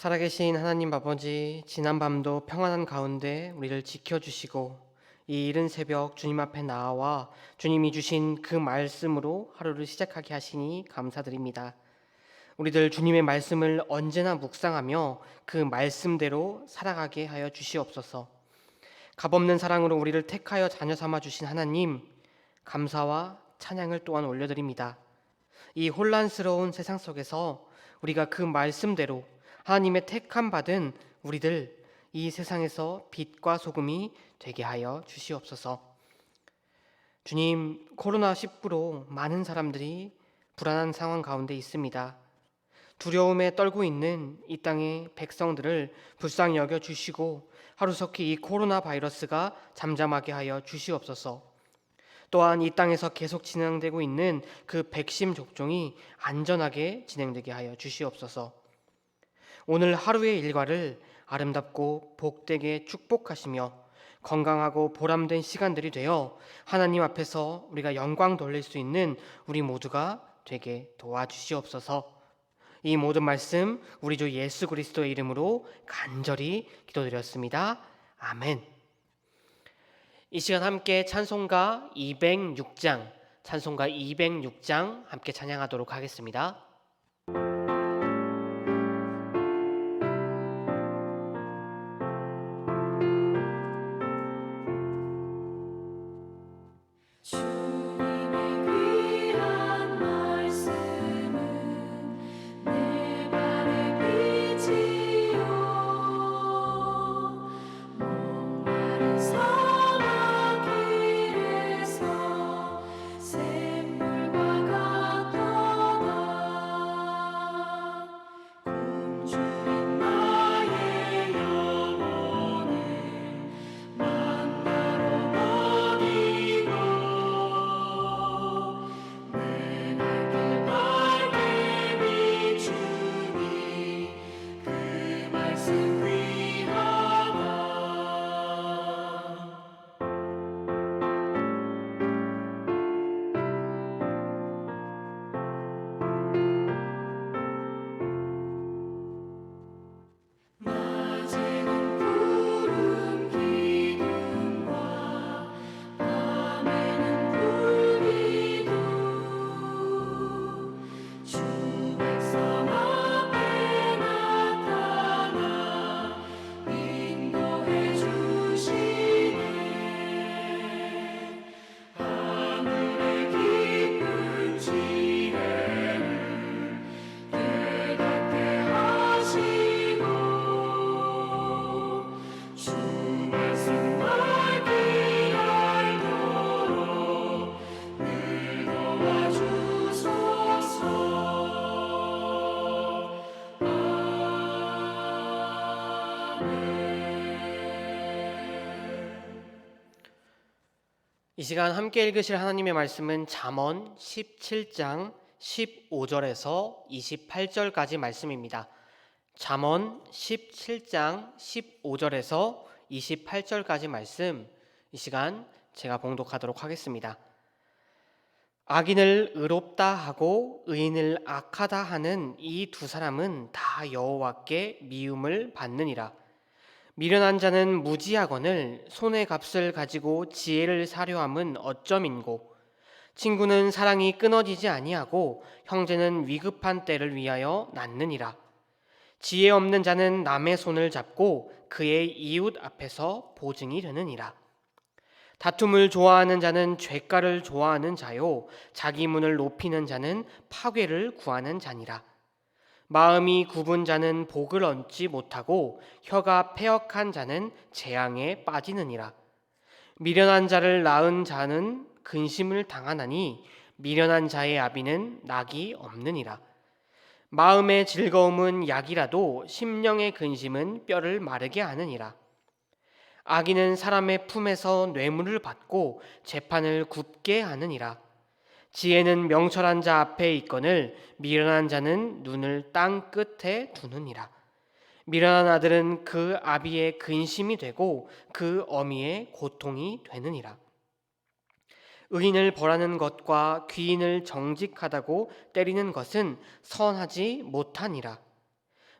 살아계신 하나님 아버지, 지난 밤도 평안한 가운데 우리를 지켜주시고 이 이른 새벽 주님 앞에 나와 주님이 주신 그 말씀으로 하루를 시작하게 하시니 감사드립니다. 우리들 주님의 말씀을 언제나 묵상하며 그 말씀대로 살아가게 하여 주시옵소서. 값없는 사랑으로 우리를 택하여 자녀 삼아 주신 하나님, 감사와 찬양을 또한 올려드립니다. 이 혼란스러운 세상 속에서 우리가 그 말씀대로 하나님의 택함 받은 우리들 이 세상에서 빛과 소금이 되게 하여 주시옵소서. 주님, 코로나19로 많은 사람들이 불안한 상황 가운데 있습니다. 두려움에 떨고 있는 이 땅의 백성들을 불쌍히 여겨 주시고 하루속히 이 코로나 바이러스가 잠잠하게 하여 주시옵소서. 또한 이 땅에서 계속 진행되고 있는 그 백신 접종이 안전하게 진행되게 하여 주시옵소서. 오늘 하루의 일과를 아름답고 복되게 축복하시며 건강하고 보람된 시간들이 되어 하나님 앞에서 우리가 영광 돌릴 수 있는 우리 모두가 되게 도와주시옵소서. 이 모든 말씀 우리 주 예수 그리스도의 이름으로 간절히 기도드렸습니다. 아멘. 이 시간 함께 찬송가 206장 함께 찬양하도록 하겠습니다. 이 시간 함께 읽으실 하나님의 말씀은 잠언 17장 15절에서 28절까지 말씀입니다. 잠언 17장 15절에서 28절까지 말씀, 이 시간 제가 봉독하도록 하겠습니다. 악인을 의롭다 하고 의인을 악하다 하는 이 두 사람은 다 여호와께 미움을 받느니라. 미련한 자는 무지하거늘 손의 값을 가지고 지혜를 사려함은 어쩌민고. 친구는 사랑이 끊어지지 아니하고 형제는 위급한 때를 위하여 낳느니라. 지혜 없는 자는 남의 손을 잡고 그의 이웃 앞에서 보증이 되느니라. 다툼을 좋아하는 자는 죄가를 좋아하는 자요 자기 문을 높이는 자는 파괴를 구하는 자니라. 마음이 굽은 자는 복을 얻지 못하고 혀가 패역한 자는 재앙에 빠지느니라. 미련한 자를 낳은 자는 근심을 당하나니 미련한 자의 아비는 낙이 없느니라. 마음의 즐거움은 약이라도 심령의 근심은 뼈를 마르게 하느니라. 악인은 사람의 품에서 뇌물을 받고 재판을 굽게 하느니라. 지혜는 명철한 자 앞에 있거늘 미련한 자는 눈을 땅 끝에 두느니라. 미련한 아들은 그 아비의 근심이 되고 그 어미의 고통이 되느니라. 의인을 벌하는 것과 귀인을 정직하다고 때리는 것은 선하지 못하니라.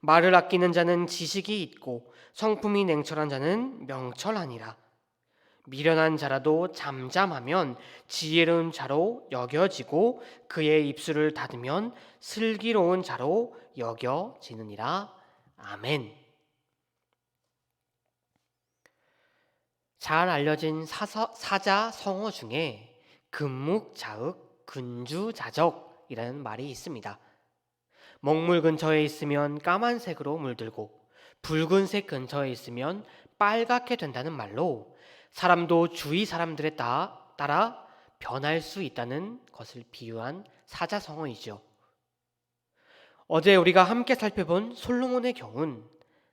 말을 아끼는 자는 지식이 있고 성품이 냉철한 자는 명철하니라. 미련한 자라도 잠잠하면 지혜로운 자로 여겨지고 그의 입술을 닫으면 슬기로운 자로 여겨지느니라. 아멘. 잘 알려진 사자 성어 중에 금묵자흑 근주자적이라는 말이 있습니다. 먹물 근처에 있으면 까만색으로 물들고 붉은색 근처에 있으면 빨갛게 된다는 말로 사람도 주위 사람들에 따라 변할 수 있다는 것을 비유한 사자성어이죠. 어제 우리가 함께 살펴본 솔로몬의 경운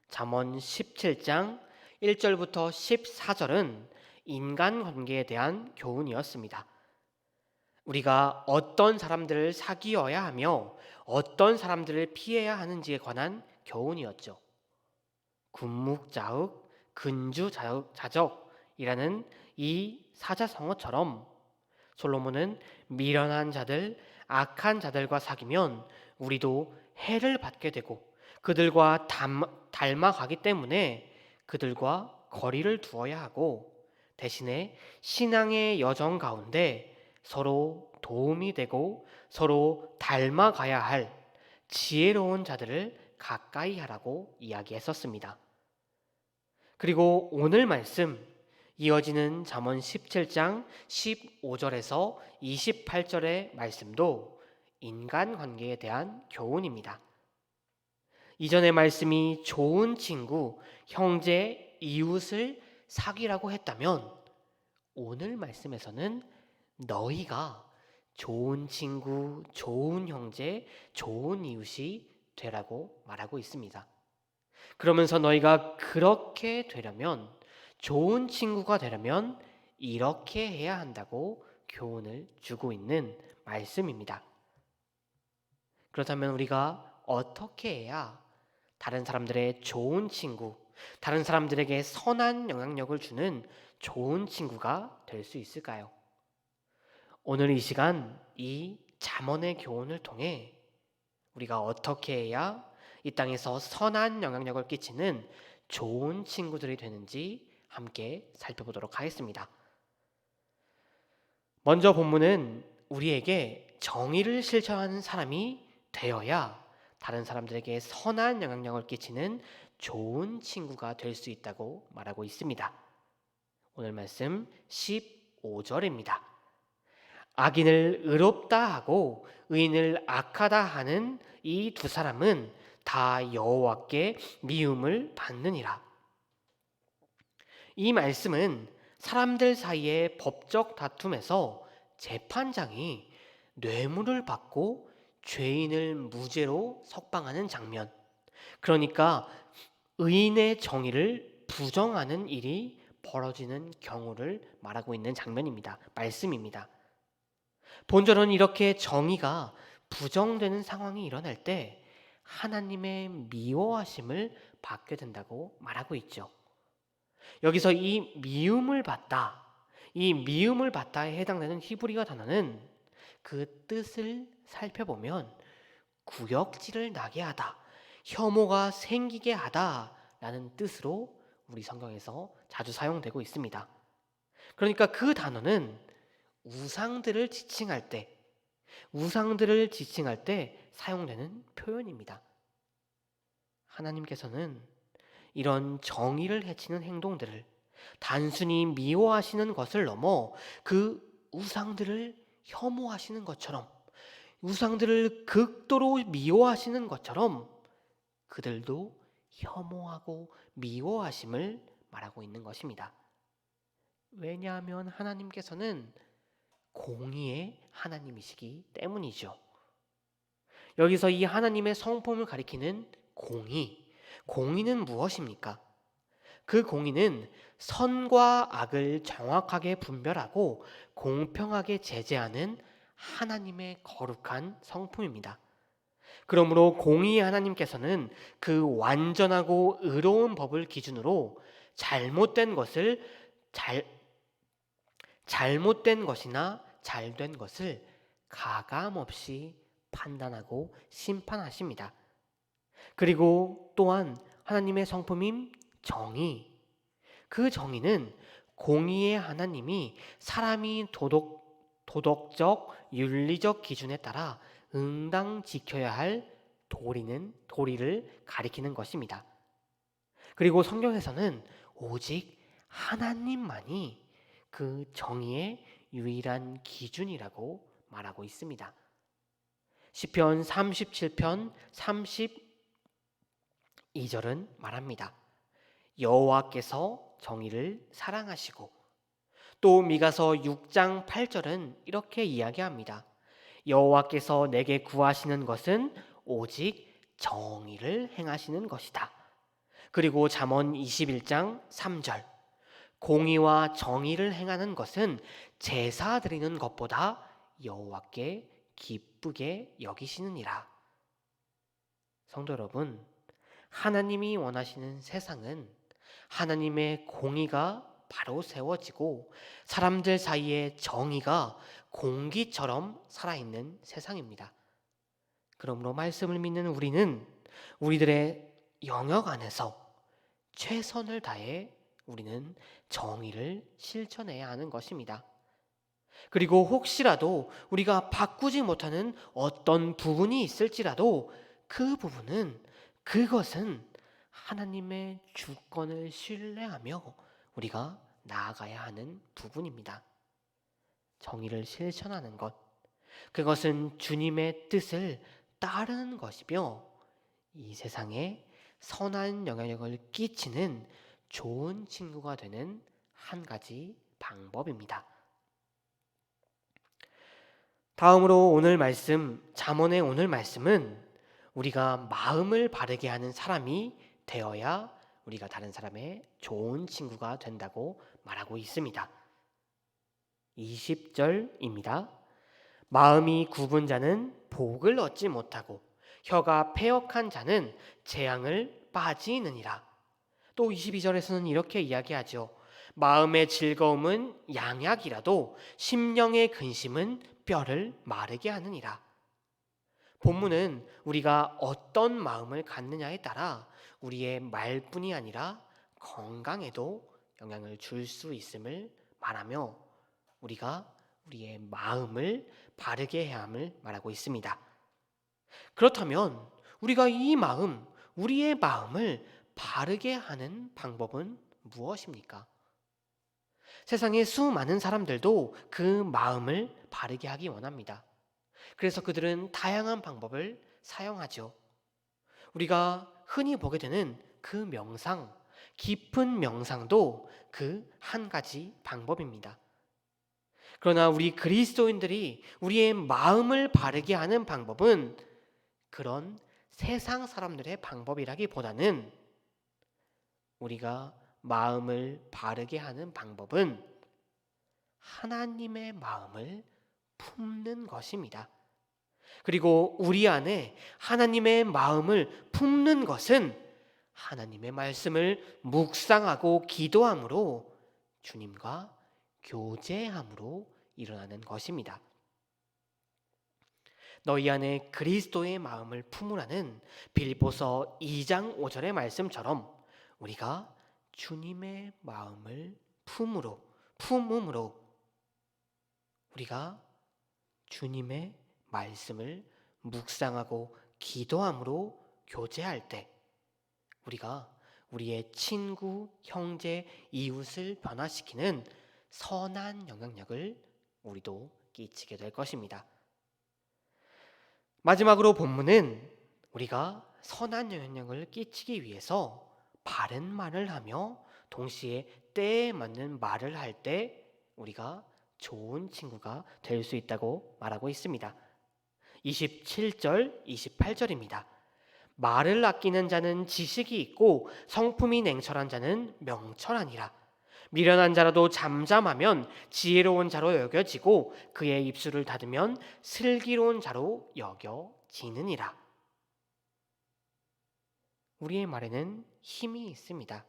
잠언 17장 1절부터 14절은 인간관계에 대한 교훈이었습니다. 우리가 어떤 사람들을 사귀어야 하며 어떤 사람들을 피해야 하는지에 관한 교훈이었죠. 군묵자흑, 근주자적이라는 이 사자성어처럼 솔로몬은 미련한 자들, 악한 자들과 사귀면 우리도 해를 받게 되고 그들과 닮아가기 때문에 그들과 거리를 두어야 하고 대신에 신앙의 여정 가운데 서로 도움이 되고 서로 닮아가야 할 지혜로운 자들을 가까이 하라고 이야기했었습니다. 그리고 오늘 말씀 이어지는 잠언 17장 15절에서 28절의 말씀도 인간관계에 대한 교훈입니다. 이전의 말씀이 좋은 친구, 형제, 이웃을 사귀라고 했다면 오늘 말씀에서는 너희가 좋은 친구, 좋은 형제, 좋은 이웃이 되라고 말하고 있습니다. 그러면서 너희가 그렇게 되려면 좋은 친구가 되려면 이렇게 해야 한다고 교훈을 주고 있는 말씀입니다. 그렇다면 우리가 어떻게 해야 다른 사람들의 좋은 친구, 다른 사람들에게 선한 영향력을 주는 좋은 친구가 될 수 있을까요? 오늘 이 시간 이 잠언의 교훈을 통해 우리가 어떻게 해야 이 땅에서 선한 영향력을 끼치는 좋은 친구들이 되는지 함께 살펴보도록 하겠습니다. 먼저 본문은 우리에게 정의를 실천하는 사람이 되어야 다른 사람들에게 선한 영향력을 끼치는 좋은 친구가 될 수 있다고 말하고 있습니다. 오늘 말씀 15절입니다. 악인을 의롭다 하고 의인을 악하다 하는 이 두 사람은 다 여호와께 미움을 받느니라. 이 말씀은 사람들 사이의 법적 다툼에서 재판장이 뇌물을 받고 죄인을 무죄로 석방하는 장면, 그러니까 의인의 정의를 부정하는 일이 벌어지는 경우를 말하고 있는 장면입니다. 말씀입니다. 본절은 이렇게 정의가 부정되는 상황이 일어날 때 하나님의 미워하심을 받게 된다고 말하고 있죠. 여기서 이 미움을 받다, 이 미움을 받다에 해당되는 히브리어 단어는 그 뜻을 살펴보면 구역질을 나게 하다, 혐오가 생기게 하다라는 뜻으로 우리 성경에서 자주 사용되고 있습니다. 그러니까 그 단어는 우상들을 지칭할 때 사용되는 표현입니다. 하나님께서는 이런 정의를 해치는 행동들을 단순히 미워하시는 것을 넘어 그 우상들을 혐오하시는 것처럼, 우상들을 극도로 미워하시는 것처럼 그들도 혐오하고 미워하심을 말하고 있는 것입니다. 왜냐하면 하나님께서는 공의의 하나님이시기 때문이죠. 여기서 이 하나님의 성품을 가리키는 공의는 무엇입니까? 그 공의는 선과 악을 정확하게 분별하고 공평하게 제재하는 하나님의 거룩한 성품입니다. 그러므로 공의의 하나님께서는 그 완전하고 의로운 법을 기준으로 잘못된 것이나 잘된 것을 가감없이 판단하고 심판하십니다. 그리고 또한 하나님의 성품인 정의, 그 정의는 공의의 하나님이 사람이 도덕적, 윤리적 기준에 따라 응당 지켜야 할 도리를 가리키는 것입니다. 그리고 성경에서는 오직 하나님만이 그 정의의 유일한 기준이라고 말하고 있습니다. 시편 37편 32절은 말합니다. 여호와께서 정의를 사랑하시고, 또 미가서 6장 8절은 이렇게 이야기합니다. 여호와께서 내게 구하시는 것은 오직 정의를 행하시는 것이다. 그리고 잠언 21장 3절, 공의와 정의를 행하는 것은 제사 드리는 것보다 여호와께 기쁘게 여기시느니라. 성도 여러분, 하나님이 원하시는 세상은 하나님의 공의가 바로 세워지고 사람들 사이에 정의가 공기처럼 살아있는 세상입니다. 그러므로 말씀을 믿는 우리는 우리들의 영역 안에서 최선을 다해 우리는 정의를 실천해야 하는 것입니다. 그리고 혹시라도 우리가 바꾸지 못하는 어떤 부분이 있을지라도 그것은 하나님의 주권을 신뢰하며 우리가 나아가야 하는 부분입니다. 정의를 실천하는 것, 그것은 주님의 뜻을 따르는 것이며 이 세상에 선한 영향력을 끼치는 좋은 친구가 되는 한 가지 방법입니다. 다음으로 잠언의 오늘 말씀은 우리가 마음을 바르게 하는 사람이 되어야 우리가 다른 사람의 좋은 친구가 된다고 말하고 있습니다. 20절입니다. 마음이 굽은 자는 복을 얻지 못하고 혀가 패역한 자는 재앙을 빠지느니라. 또 22절에서는 이렇게 이야기하죠. 마음의 즐거움은 양약이라도 심령의 근심은 뼈를 마르게 하느니라. 본문은 우리가 어떤 마음을 갖느냐에 따라 우리의 말뿐이 아니라 건강에도 영향을 줄 수 있음을 말하며 우리가 우리의 마음을 바르게 해야 함을 말하고 있습니다. 그렇다면 우리가 우리의 마음을 바르게 하는 방법은 무엇입니까? 세상의 수많은 사람들도 그 마음을 바르게 하기 원합니다. 그래서 그들은 다양한 방법을 사용하죠. 우리가 흔히 보게 되는 그 명상, 깊은 명상도 그 한 가지 방법입니다. 그러나 우리 그리스도인들이 우리의 마음을 바르게 하는 방법은 그런 세상 사람들의 방법이라기보다는 우리가 마음을 바르게 하는 방법은 하나님의 마음을 품는 것입니다. 그리고 우리 안에 하나님의 마음을 품는 것은 하나님의 말씀을 묵상하고 기도함으로 주님과 교제함으로 일어나는 것입니다. 너희 안에 그리스도의 마음을 품으라는 빌립보서 2장 5절의 말씀처럼 우리가 주님의 마음을 품음으로 우리가 주님의 말씀을 묵상하고 기도함으로 교제할 때 우리가 우리의 친구, 형제, 이웃을 변화시키는 선한 영향력을 우리도 끼치게 될 것입니다. 마지막으로 본문은 우리가 선한 영향력을 끼치기 위해서 바른 말을 하며 동시에 때에 맞는 말을 할 때 우리가 좋은 친구가 될 수 있다고 말하고 있습니다. 27절, 28절입니다. 말을 아끼는 자는 지식이 있고 성품이 냉철한 자는 명철하니라. 미련한 자라도 잠잠하면 지혜로운 자로 여겨지고 그의 입술을 닫으면 슬기로운 자로 여겨지느니라. 우리의 말에는 힘이 있습니다.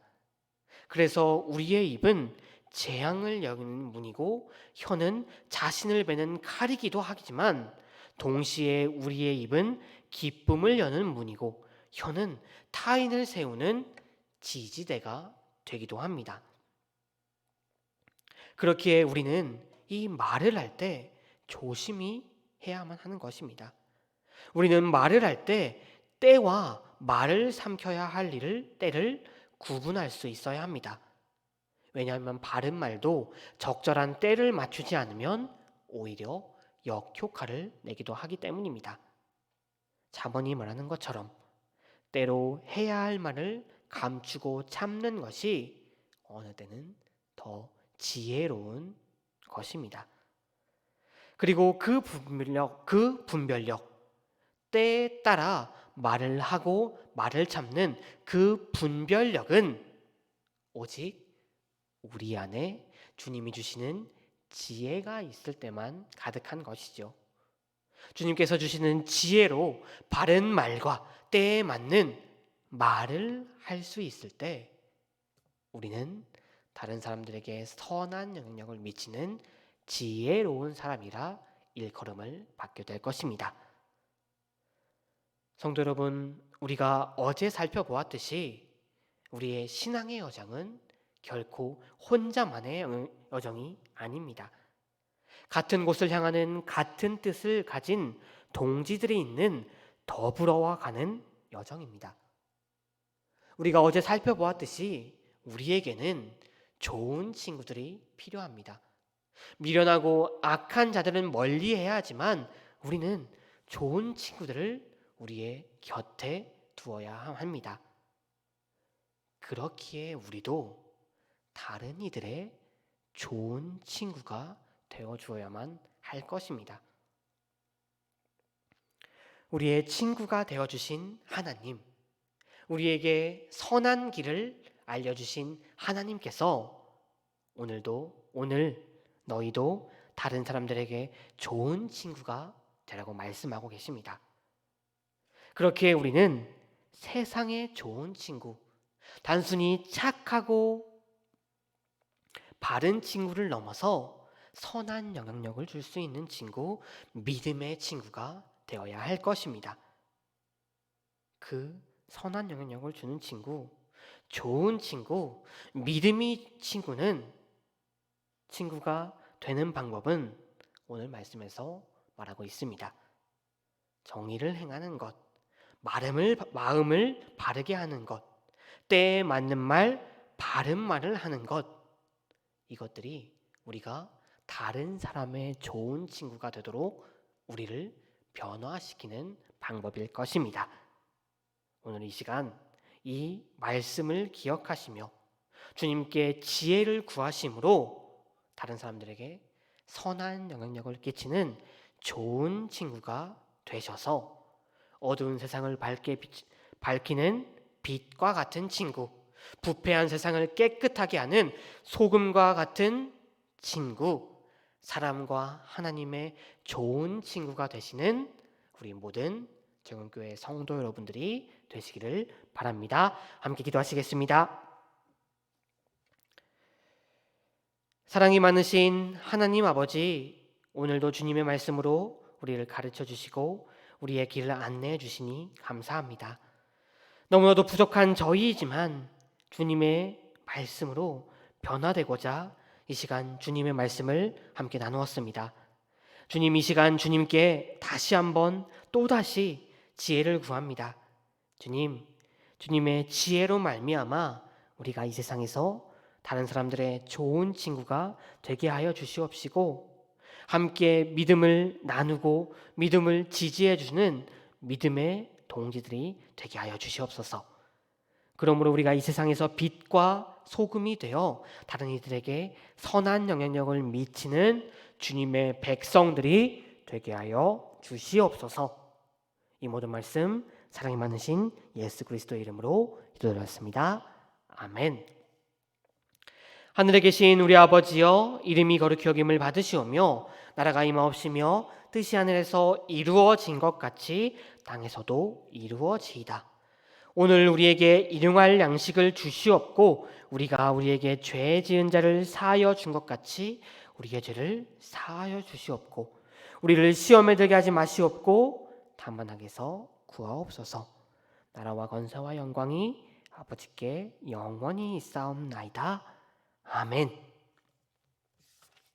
그래서 우리의 입은 재앙을 여기는 문이고 혀는 자신을 베는 칼이기도 하지만 동시에 우리의 입은 기쁨을 여는 문이고 혀는 타인을 세우는 지지대가 되기도 합니다. 그렇기에 우리는 이 말을 할 때 조심히 해야만 하는 것입니다. 우리는 말을 할 때 때와 말을 삼켜야 할 때를 구분할 수 있어야 합니다. 왜냐하면 바른 말도 적절한 때를 맞추지 않으면 오히려 역효과를 내기도 하기 때문입니다. 자문이 말하는 것처럼 때로 해야 할 말을 감추고 참는 것이 어느 때는 더 지혜로운 것입니다. 그리고 그 분별력, 때에 따라 말을 하고 말을 참는 그 분별력은 오직 우리 안에 주님이 주시는 지혜가 있을 때만 가득한 것이죠. 주님께서 주시는 지혜로 바른 말과 때에 맞는 말을 할 수 있을 때 우리는 다른 사람들에게 선한 영향력을 미치는 지혜로운 사람이라 일컬음을 받게 될 것입니다. 성도 여러분, 우리가 어제 살펴보았듯이 우리의 신앙의 여정은 결코 혼자만의 여정이 아닙니다. 같은 곳을 향하는 같은 뜻을 가진 동지들이 있는 더불어와 가는 여정입니다. 우리가 어제 살펴보았듯이 우리에게는 좋은 친구들이 필요합니다. 미련하고 악한 자들은 멀리해야 하지만 우리는 좋은 친구들을 우리의 곁에 두어야 합니다. 그렇기에 우리도 다른 이들의 좋은 친구가 되어주어야만 할 것입니다. 우리의 친구가 되어주신 하나님, 우리에게 선한 길을 알려주신 하나님께서 오늘 너희도 다른 사람들에게 좋은 친구가 되라고 말씀하고 계십니다. 그렇기에 우리는 세상의 좋은 친구, 단순히 착하고 바른 친구를 넘어서 선한 영향력을 줄 수 있는 친구, 믿음의 친구가 되어야 할 것입니다. 그 선한 영향력을 주는 친구, 좋은 친구, 믿음의 친구가 되는 방법은 오늘 말씀에서 말하고 있습니다. 정의를 행하는 것, 마음을 바르게 하는 것, 때에 맞는 말, 바른 말을 하는 것, 이것들이 우리가 다른 사람의 좋은 친구가 되도록 우리를 변화시키는 방법일 것입니다. 오늘 이 시간 이 말씀을 기억하시며 주님께 지혜를 구하심으로 다른 사람들에게 선한 영향력을 끼치는 좋은 친구가 되셔서 어두운 세상을 밝히는 빛과 같은 친구, 부패한 세상을 깨끗하게 하는 소금과 같은 친구, 사람과 하나님의 좋은 친구가 되시는 우리 모든 정은교회 성도 여러분들이 되시기를 바랍니다. 함께 기도하시겠습니다. 사랑이 많으신 하나님 아버지, 오늘도 주님의 말씀으로 우리를 가르쳐 주시고 우리의 길을 안내해 주시니 감사합니다. 너무나도 부족한 저희이지만 주님의 말씀으로 변화되고자 이 시간 주님의 말씀을 함께 나누었습니다. 주님, 이 시간 주님께 다시 한번 또다시 지혜를 구합니다. 주님, 주님의 지혜로 말미암아 우리가 이 세상에서 다른 사람들의 좋은 친구가 되게 하여 주시옵시고 함께 믿음을 나누고 믿음을 지지해 주는 믿음의 동지들이 되게 하여 주시옵소서. 그러므로 우리가 이 세상에서 빛과 소금이 되어 다른 이들에게 선한 영향력을 미치는 주님의 백성들이 되게 하여 주시옵소서. 이 모든 말씀 사랑이 많으신 예수 그리스도의 이름으로 기도드렸습니다. 아멘. 하늘에 계신 우리 아버지여, 이름이 거룩히 여김을 받으시오며 나라가 임하옵시며 뜻이 하늘에서 이루어진 것 같이 땅에서도 이루어지이다. 오늘 우리에게 일용할 양식을 주시옵고 우리가 우리에게 죄 지은 자를 사하여 준 것 같이 우리의 죄를 사하여 주시옵고 우리를 시험에 들게 하지 마시옵고 다만 악에서 구하옵소서. 나라와 권세와 영광이 아버지께 영원히 있사옵나이다. 아멘.